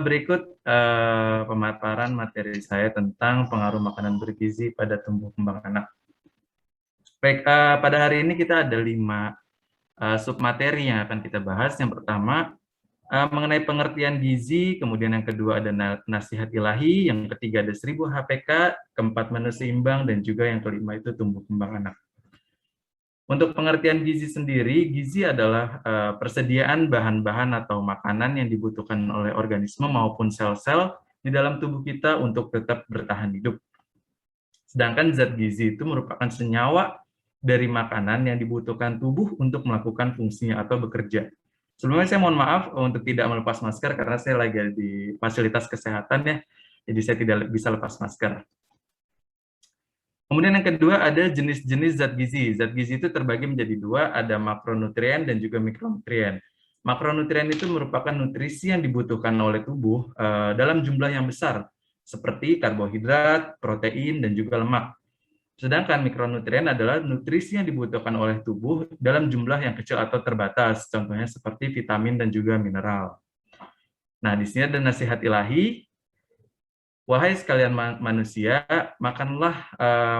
Berikut pemaparan materi saya tentang pengaruh makanan bergizi pada tumbuh kembang anak. Baik, pada hari ini kita ada 5 submateri yang akan kita bahas. Yang pertama, mengenai pengertian gizi, kemudian yang kedua ada nasihat ilahi, yang ketiga ada 1000 HPK, keempat menu seimbang, dan juga yang kelima itu tumbuh kembang anak. Untuk pengertian gizi sendiri, gizi adalah persediaan bahan-bahan atau makanan yang dibutuhkan oleh organisme maupun sel-sel di dalam tubuh kita untuk tetap bertahan hidup. Sedangkan zat gizi itu merupakan senyawa dari makanan yang dibutuhkan tubuh untuk melakukan fungsinya atau bekerja. Sebelumnya saya mohon maaf untuk tidak melepas masker karena saya lagi di fasilitas kesehatan ya, jadi saya tidak bisa lepas masker. Kemudian yang kedua ada jenis-jenis zat gizi. Zat gizi itu terbagi menjadi dua, ada makronutrien dan juga mikronutrien. Makronutrien itu merupakan nutrisi yang dibutuhkan oleh tubuh dalam jumlah yang besar, seperti karbohidrat, protein, dan juga lemak. Sedangkan mikronutrien adalah nutrisi yang dibutuhkan oleh tubuh dalam jumlah yang kecil atau terbatas, contohnya seperti vitamin dan juga mineral. Nah, di sini ada nasihat ilahi. Wahai sekalian manusia, makanlah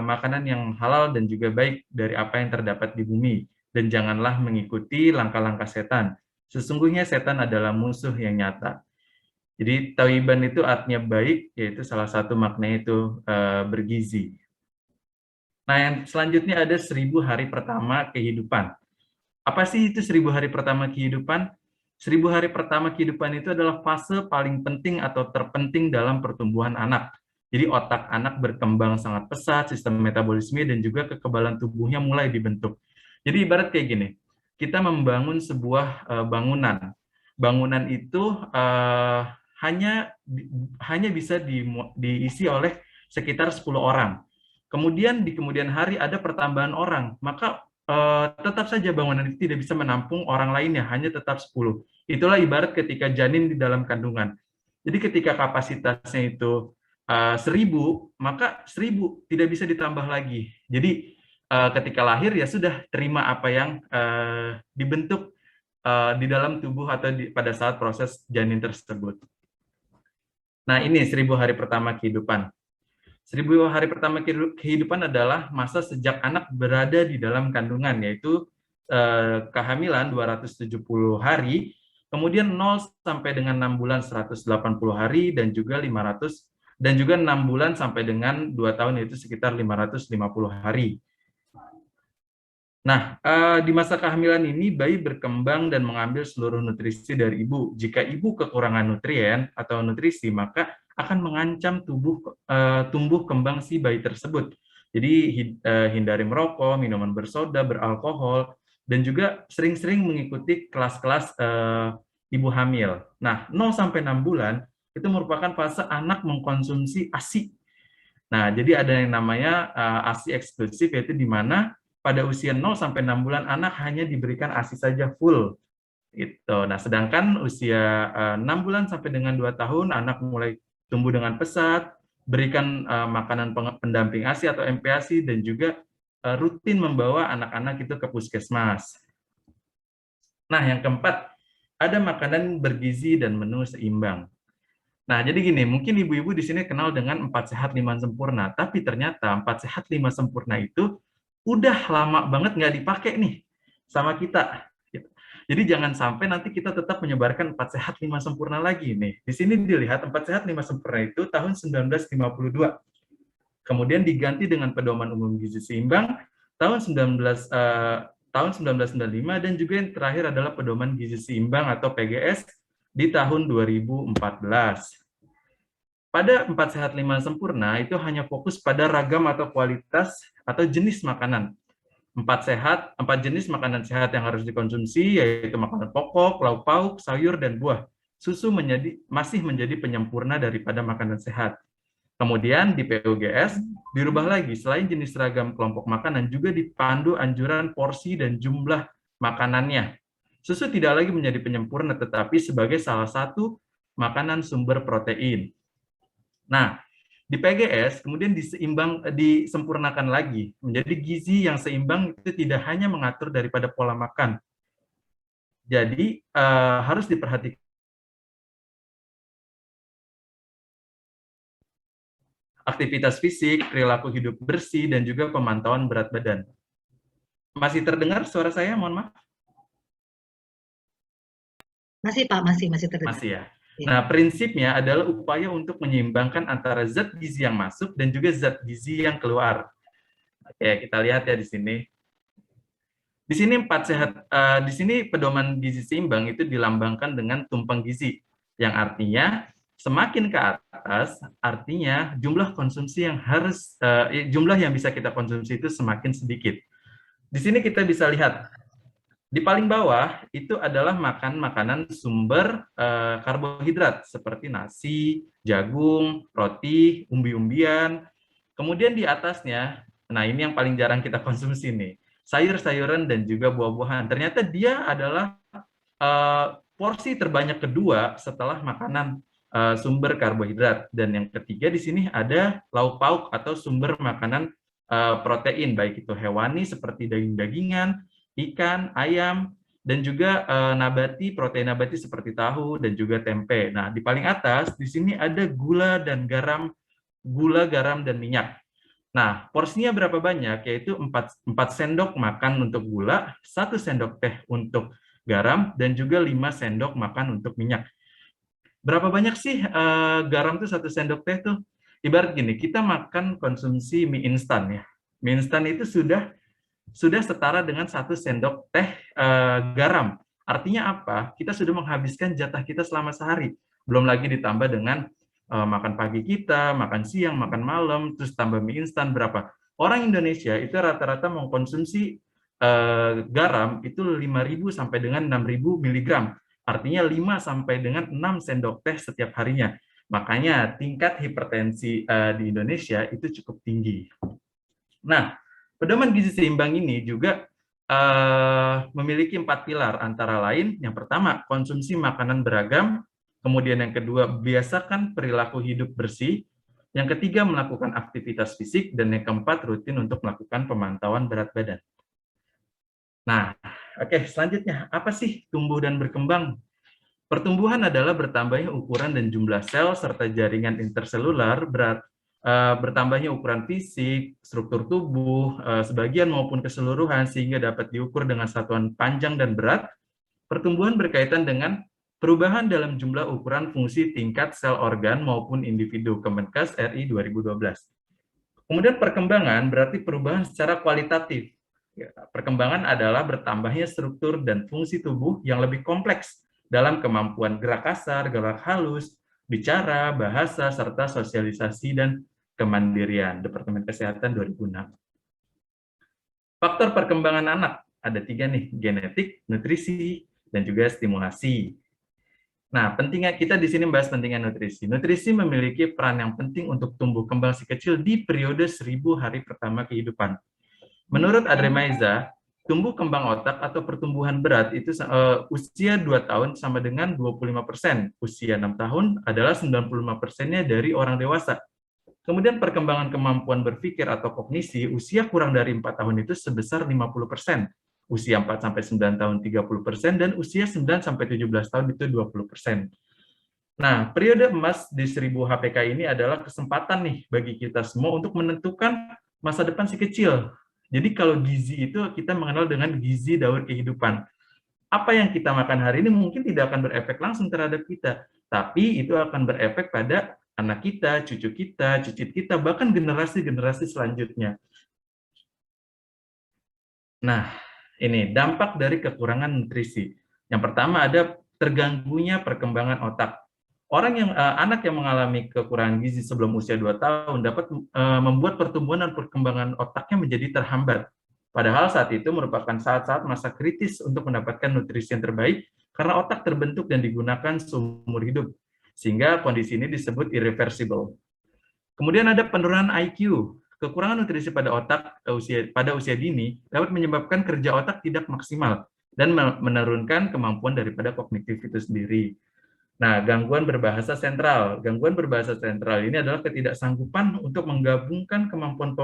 makanan yang halal dan juga baik dari apa yang terdapat di bumi, dan janganlah mengikuti langkah-langkah setan. Sesungguhnya setan adalah musuh yang nyata. Jadi tauiban itu artinya baik, yaitu salah satu maknanya itu bergizi. Nah, yang selanjutnya ada 1000 hari pertama kehidupan. Apa sih itu 1000 hari pertama kehidupan? 1000 hari pertama kehidupan itu adalah fase paling penting atau terpenting dalam pertumbuhan anak. Jadi otak anak berkembang sangat pesat, sistem metabolisme dan juga kekebalan tubuhnya mulai dibentuk. Jadi ibarat kayak gini, kita membangun sebuah bangunan. Bangunan itu hanya bisa diisi oleh sekitar 10 orang. Kemudian di kemudian hari ada pertambahan orang, maka tetap saja bangunan itu tidak bisa menampung orang lainnya, hanya tetap 10. Itulah ibarat ketika janin di dalam kandungan. Jadi ketika kapasitasnya itu 1000, maka 1000 tidak bisa ditambah lagi. Jadi ketika lahir ya sudah terima apa yang dibentuk di dalam tubuh atau pada saat proses janin tersebut. Nah ini 1000 hari pertama kehidupan. 1000 hari pertama kehidupan adalah masa sejak anak berada di dalam kandungan, yaitu kehamilan 270 hari, kemudian 0 sampai dengan 6 bulan 180 hari, dan juga 500, dan juga 6 bulan sampai dengan 2 tahun, yaitu sekitar 550 hari. Nah, di masa kehamilan ini bayi berkembang dan mengambil seluruh nutrisi dari ibu. Jika ibu kekurangan nutrien atau nutrisi, maka akan mengancam tumbuh kembang si bayi tersebut. Jadi hindari merokok, minuman bersoda, beralkohol, dan juga sering-sering mengikuti kelas-kelas ibu hamil. Nah, 0 sampai 6 bulan itu merupakan fase anak mengkonsumsi ASI. Nah, jadi ada yang namanya ASI eksklusif, yaitu di mana pada usia 0 sampai 6 bulan anak hanya diberikan ASI saja full. Gitu. Nah, sedangkan usia 6 bulan sampai dengan 2 tahun anak mulai tumbuh dengan pesat, berikan makanan pendamping ASI atau MPASI, dan juga rutin membawa anak-anak itu ke puskesmas. Nah, yang keempat, ada makanan bergizi dan menu seimbang. Nah, jadi gini, mungkin ibu-ibu di sini kenal dengan 4 sehat 5 sempurna, tapi ternyata 4 sehat 5 sempurna itu udah lama banget nggak dipakai nih sama kita. Gitu. Jadi jangan sampai nanti kita tetap menyebarkan 4 sehat 5 sempurna lagi nih. Di sini dilihat 4 sehat 5 sempurna itu tahun 1952. Kemudian diganti dengan Pedoman Umum Gizi Seimbang tahun 1995, dan juga yang terakhir adalah Pedoman Gizi Seimbang atau PGS di tahun 2014. Pada 4 sehat 5 sempurna itu hanya fokus pada ragam atau kualitas atau jenis makanan. 4 jenis makanan sehat yang harus dikonsumsi, yaitu makanan pokok, lauk pauk, sayur, dan buah. Susu masih menjadi penyempurna daripada makanan sehat. Kemudian di PUGS dirubah lagi, selain jenis ragam kelompok makanan, juga dipandu anjuran porsi dan jumlah makanannya. Susu tidak lagi menjadi penyempurna, tetapi sebagai salah satu makanan sumber protein. Nah, di PGS kemudian disempurnakan lagi menjadi gizi yang seimbang, itu tidak hanya mengatur daripada pola makan. Jadi harus diperhatikan aktivitas fisik, perilaku hidup bersih, dan juga pemantauan berat badan. Masih terdengar suara saya? Mohon maaf. Masih Pak, masih terdengar. Masih ya. Ya. Nah, prinsipnya adalah upaya untuk menyeimbangkan antara zat gizi yang masuk dan juga zat gizi yang keluar. Oke, kita lihat ya di sini. Di sini di sini pedoman gizi seimbang itu dilambangkan dengan tumpeng gizi, yang artinya semakin ke atas, artinya jumlah konsumsi yang jumlah yang bisa kita konsumsi itu semakin sedikit. Di sini kita bisa lihat di paling bawah itu adalah makan makanan sumber karbohidrat seperti nasi, jagung, roti, umbi-umbian. Kemudian di atasnya, nah ini yang paling jarang kita konsumsi nih, sayur-sayuran dan juga buah-buahan. Ternyata dia adalah porsi terbanyak kedua setelah makanan sumber karbohidrat. Dan yang ketiga di sini ada lauk pauk atau sumber makanan protein, baik itu hewani seperti daging-dagingan, ikan, ayam, dan juga nabati, protein nabati seperti tahu dan juga tempe. Nah, di paling atas di sini ada gula, garam, dan minyak. Nah, porsinya berapa banyak? Yaitu 4 sendok makan untuk gula, 1 sendok teh untuk garam, dan juga 5 sendok makan untuk minyak. Berapa banyak sih garam tuh 1 sendok teh tuh? Ibarat gini, kita makan konsumsi mie instan ya. Mie instan itu sudah setara dengan 1 sendok teh garam. Artinya apa? Kita sudah menghabiskan jatah kita selama sehari. Belum lagi ditambah dengan makan pagi kita, makan siang, makan malam, terus tambah mie instan berapa. Orang Indonesia itu rata-rata mengkonsumsi garam itu 5.000 sampai dengan 6.000 miligram. Artinya 5 sampai dengan 6 sendok teh setiap harinya. Makanya tingkat hipertensi di Indonesia itu cukup tinggi. Nah, pedoman gizi seimbang ini juga memiliki 4 pilar, antara lain yang pertama, konsumsi makanan beragam, kemudian yang kedua, biasakan perilaku hidup bersih, yang ketiga, melakukan aktivitas fisik, dan yang keempat, rutin untuk melakukan pemantauan berat badan. Nah, oke, selanjutnya, apa sih tumbuh dan berkembang? Pertumbuhan adalah bertambahnya ukuran dan jumlah sel serta jaringan interselular, bertambahnya ukuran fisik, struktur tubuh, sebagian maupun keseluruhan sehingga dapat diukur dengan satuan panjang dan berat. Pertumbuhan berkaitan dengan perubahan dalam jumlah ukuran fungsi tingkat sel organ maupun individu, Kemenkes RI 2012. Kemudian perkembangan berarti perubahan secara kualitatif. Ya, perkembangan adalah bertambahnya struktur dan fungsi tubuh yang lebih kompleks dalam kemampuan gerak kasar, gerak halus, bicara, bahasa, serta sosialisasi dan kemandirian. Departemen Kesehatan 2006. Faktor perkembangan anak ada 3 nih, genetik, nutrisi, dan juga stimulasi. Nah, pentingnya kita di sini membahas pentingnya nutrisi. Nutrisi memiliki peran yang penting untuk tumbuh kembang si kecil di periode 1000 hari pertama kehidupan. Menurut Adremaiza, tumbuh kembang otak atau pertumbuhan berat itu usia 2 tahun sama dengan 25%, usia 6 tahun adalah 95%-nya dari orang dewasa. Kemudian perkembangan kemampuan berpikir atau kognisi usia kurang dari 4 tahun itu sebesar 50%, usia 4 sampai 9 tahun 30%, dan usia 9 sampai 17 tahun itu 20%. Nah, periode emas di 1000 HPK ini adalah kesempatan nih bagi kita semua untuk menentukan masa depan si kecil. Jadi kalau gizi itu kita mengenal dengan gizi daur kehidupan. Apa yang kita makan hari ini mungkin tidak akan berefek langsung terhadap kita, tapi itu akan berefek pada anak kita, cucu kita, cicit kita, bahkan generasi-generasi selanjutnya. Nah, ini dampak dari kekurangan nutrisi. Yang pertama ada terganggunya perkembangan otak. Anak yang mengalami kekurangan gizi sebelum usia 2 tahun dapat membuat pertumbuhan dan perkembangan otaknya menjadi terhambat. Padahal saat itu merupakan saat-saat masa kritis untuk mendapatkan nutrisi yang terbaik karena otak terbentuk dan digunakan seumur hidup. Sehingga kondisi ini disebut irreversible. Kemudian ada penurunan IQ. Kekurangan nutrisi pada otak pada usia dini dapat menyebabkan kerja otak tidak maksimal dan menurunkan kemampuan daripada kognitif itu sendiri. Nah, gangguan berbahasa sentral. Gangguan berbahasa sentral ini adalah ketidaksanggupan untuk menggabungkan kemampuan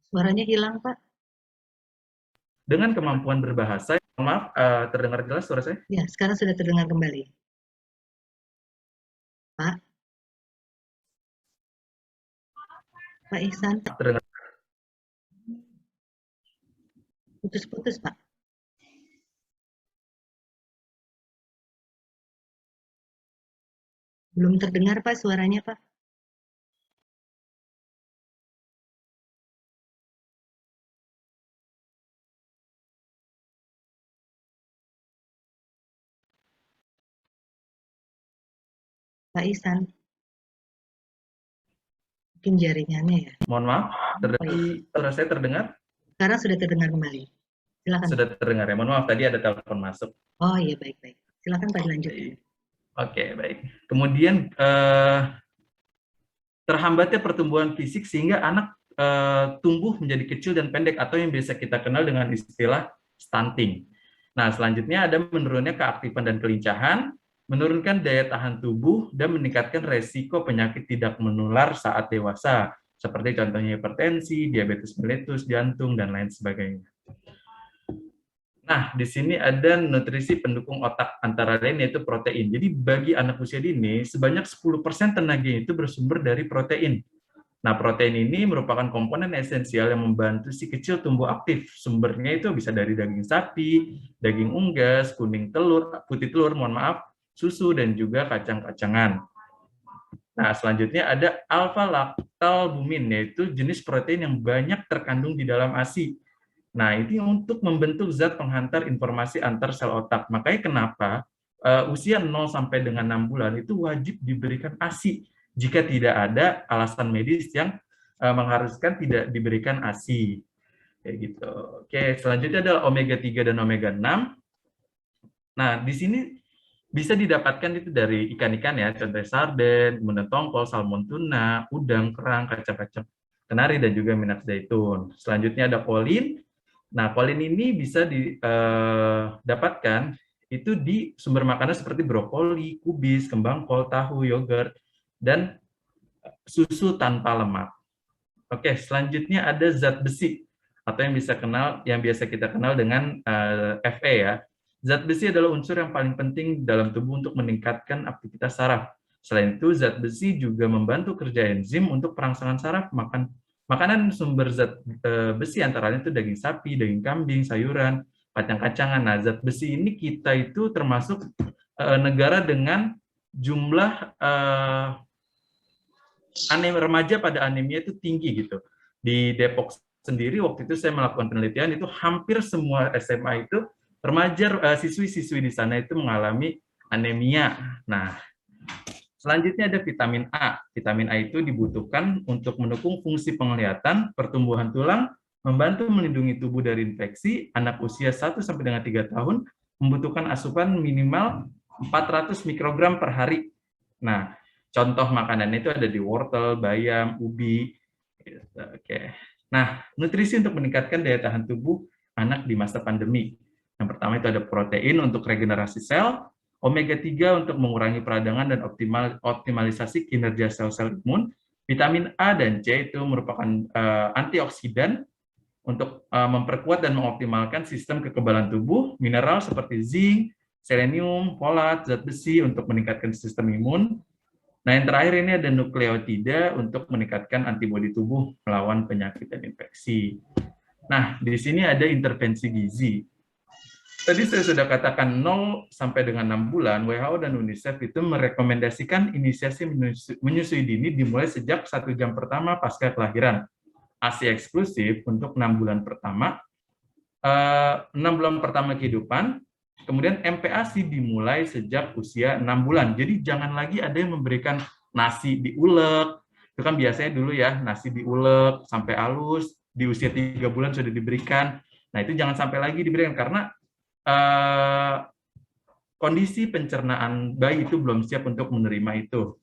Suaranya hilang, Pak. dengan kemampuan berbahasa. Maaf, terdengar jelas suara saya? Ya, sekarang sudah terdengar kembali. Pak. Pak Ihsan. Terdengar. Putus-putus, Pak. Belum terdengar, Pak, suaranya, Pak. Pak Ihsan. Mungkin jaringannya ya. Mohon maaf, suara saya terdengar? Sekarang sudah terdengar kembali. Silakan. Sudah terdengar ya. Mohon maaf, tadi ada telepon masuk. Oh iya, baik-baik. Silakan Pak dilanjutkan. Oke, baik. Kemudian terhambatnya pertumbuhan fisik sehingga anak tumbuh menjadi kecil dan pendek atau yang biasa kita kenal dengan istilah stunting. Nah, selanjutnya ada menurunnya keaktifan dan kelincahan, menurunkan daya tahan tubuh, dan meningkatkan resiko penyakit tidak menular saat dewasa, seperti contohnya hipertensi, diabetes mellitus, jantung, dan lain sebagainya. Nah, di sini ada nutrisi pendukung otak, antara lain yaitu protein. Jadi bagi anak usia dini, sebanyak 10% tenaga itu bersumber dari protein. Nah, protein ini merupakan komponen esensial yang membantu si kecil tumbuh aktif. Sumbernya itu bisa dari daging sapi, daging unggas, kuning telur, putih telur, mohon maaf, susu, dan juga kacang-kacangan. Nah, selanjutnya ada alfa-laktalbumin, yaitu jenis protein yang banyak terkandung di dalam ASI. Nah, ini untuk membentuk zat penghantar informasi antar sel otak. Makanya kenapa usia 0 sampai dengan 6 bulan itu wajib diberikan ASI jika tidak ada alasan medis yang mengharuskan tidak diberikan ASI. Kayak gitu. Oke, selanjutnya adalah omega 3 dan omega 6. Nah, di sini bisa didapatkan itu dari ikan-ikan ya, contohnya sarden, kemudian tongkol, salmon tuna, udang, kerang, kacang-kacang kenari, dan juga minyak zaitun. Selanjutnya ada kolin. Nah, kolin ini bisa didapatkan itu di sumber makanan seperti brokoli, kubis, kembang kol, tahu, yogurt, dan susu tanpa lemak. Oke, selanjutnya ada zat besi atau yang biasa kita kenal dengan Fe ya. Zat besi adalah unsur yang paling penting dalam tubuh untuk meningkatkan aktivitas saraf. Selain itu, zat besi juga membantu kerja enzim untuk perangsangan saraf. Makanan sumber zat besi antara lain itu daging sapi, daging kambing, sayuran, kacang-kacangan. Nah, zat besi ini kita itu termasuk negara dengan jumlah remaja pada anemia itu tinggi gitu. Di Depok sendiri waktu itu saya melakukan penelitian itu hampir semua SMA itu remaja siswi-siswi di sana itu mengalami anemia. Nah, selanjutnya ada vitamin A. Vitamin A itu dibutuhkan untuk mendukung fungsi penglihatan, pertumbuhan tulang, membantu melindungi tubuh dari infeksi. Anak usia 1 sampai dengan 3 tahun membutuhkan asupan minimal 400 mikrogram per hari. Nah, contoh makanan itu ada di wortel, bayam, ubi. Oke. Nah, nutrisi untuk meningkatkan daya tahan tubuh anak di masa pandemi. Yang pertama itu ada protein untuk regenerasi sel, omega 3 untuk mengurangi peradangan dan optimalisasi kinerja sel-sel imun, vitamin A dan C itu merupakan antioksidan untuk memperkuat dan mengoptimalkan sistem kekebalan tubuh, mineral seperti zinc, selenium, folat, zat besi untuk meningkatkan sistem imun. Nah, yang terakhir ini ada nukleotida untuk meningkatkan antibodi tubuh melawan penyakit dan infeksi. Nah, di sini ada intervensi gizi. Tadi saya sudah katakan 0 sampai dengan 6 bulan, WHO dan UNICEF itu merekomendasikan inisiasi menyusui dini dimulai sejak 1 jam pertama pasca kelahiran. ASI eksklusif untuk 6 bulan pertama, 6 bulan pertama kehidupan, kemudian MPASI dimulai sejak usia 6 bulan. Jadi jangan lagi ada yang memberikan nasi diulek, itu kan biasanya dulu ya, nasi diulek sampai halus, di usia 3 bulan sudah diberikan. Nah, itu jangan sampai lagi diberikan, karena kondisi pencernaan bayi itu belum siap untuk menerima itu.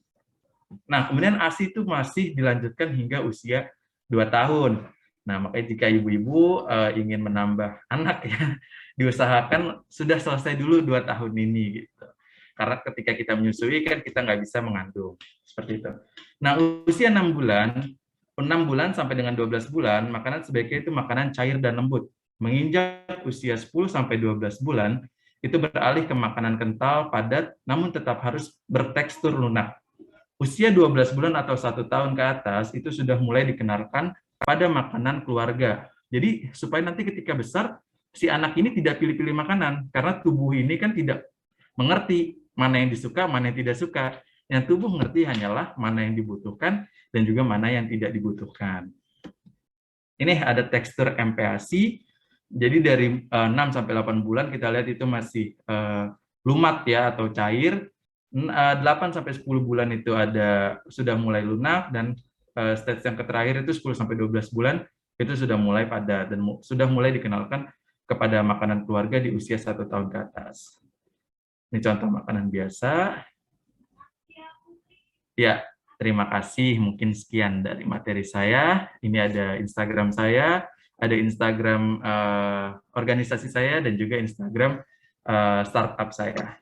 Nah, kemudian ASI itu masih dilanjutkan hingga usia 2 tahun. Nah, makanya jika ibu-ibu ingin menambah anak ya, diusahakan sudah selesai dulu 2 tahun ini gitu. Karena ketika kita menyusui kan kita nggak bisa mengandung. Seperti itu. Nah, usia 6 bulan sampai dengan 12 bulan, makanan sebaiknya itu makanan cair dan lembut. Menginjak usia 10 sampai 12 bulan, itu beralih ke makanan kental, padat, namun tetap harus bertekstur lunak. Usia 12 bulan atau 1 tahun ke atas itu sudah mulai dikenalkan pada makanan keluarga. Jadi supaya nanti ketika besar, si anak ini tidak pilih-pilih makanan, karena tubuh ini kan tidak mengerti mana yang disuka, mana yang tidak suka. Yang tubuh mengerti hanyalah mana yang dibutuhkan dan juga mana yang tidak dibutuhkan. Ini ada tekstur MPASI. Jadi dari 6 sampai 8 bulan kita lihat itu masih lumat ya atau cair. 8 sampai 10 bulan itu sudah mulai lunak, dan stage yang terakhir itu 10 sampai 12 bulan itu sudah mulai padat dan sudah mulai dikenalkan kepada makanan keluarga di usia 1 tahun ke atas. Ini contoh makanan biasa. Ya, terima kasih. Mungkin sekian dari materi saya. Ini ada Instagram saya, ada Instagram organisasi saya, dan juga Instagram startup saya.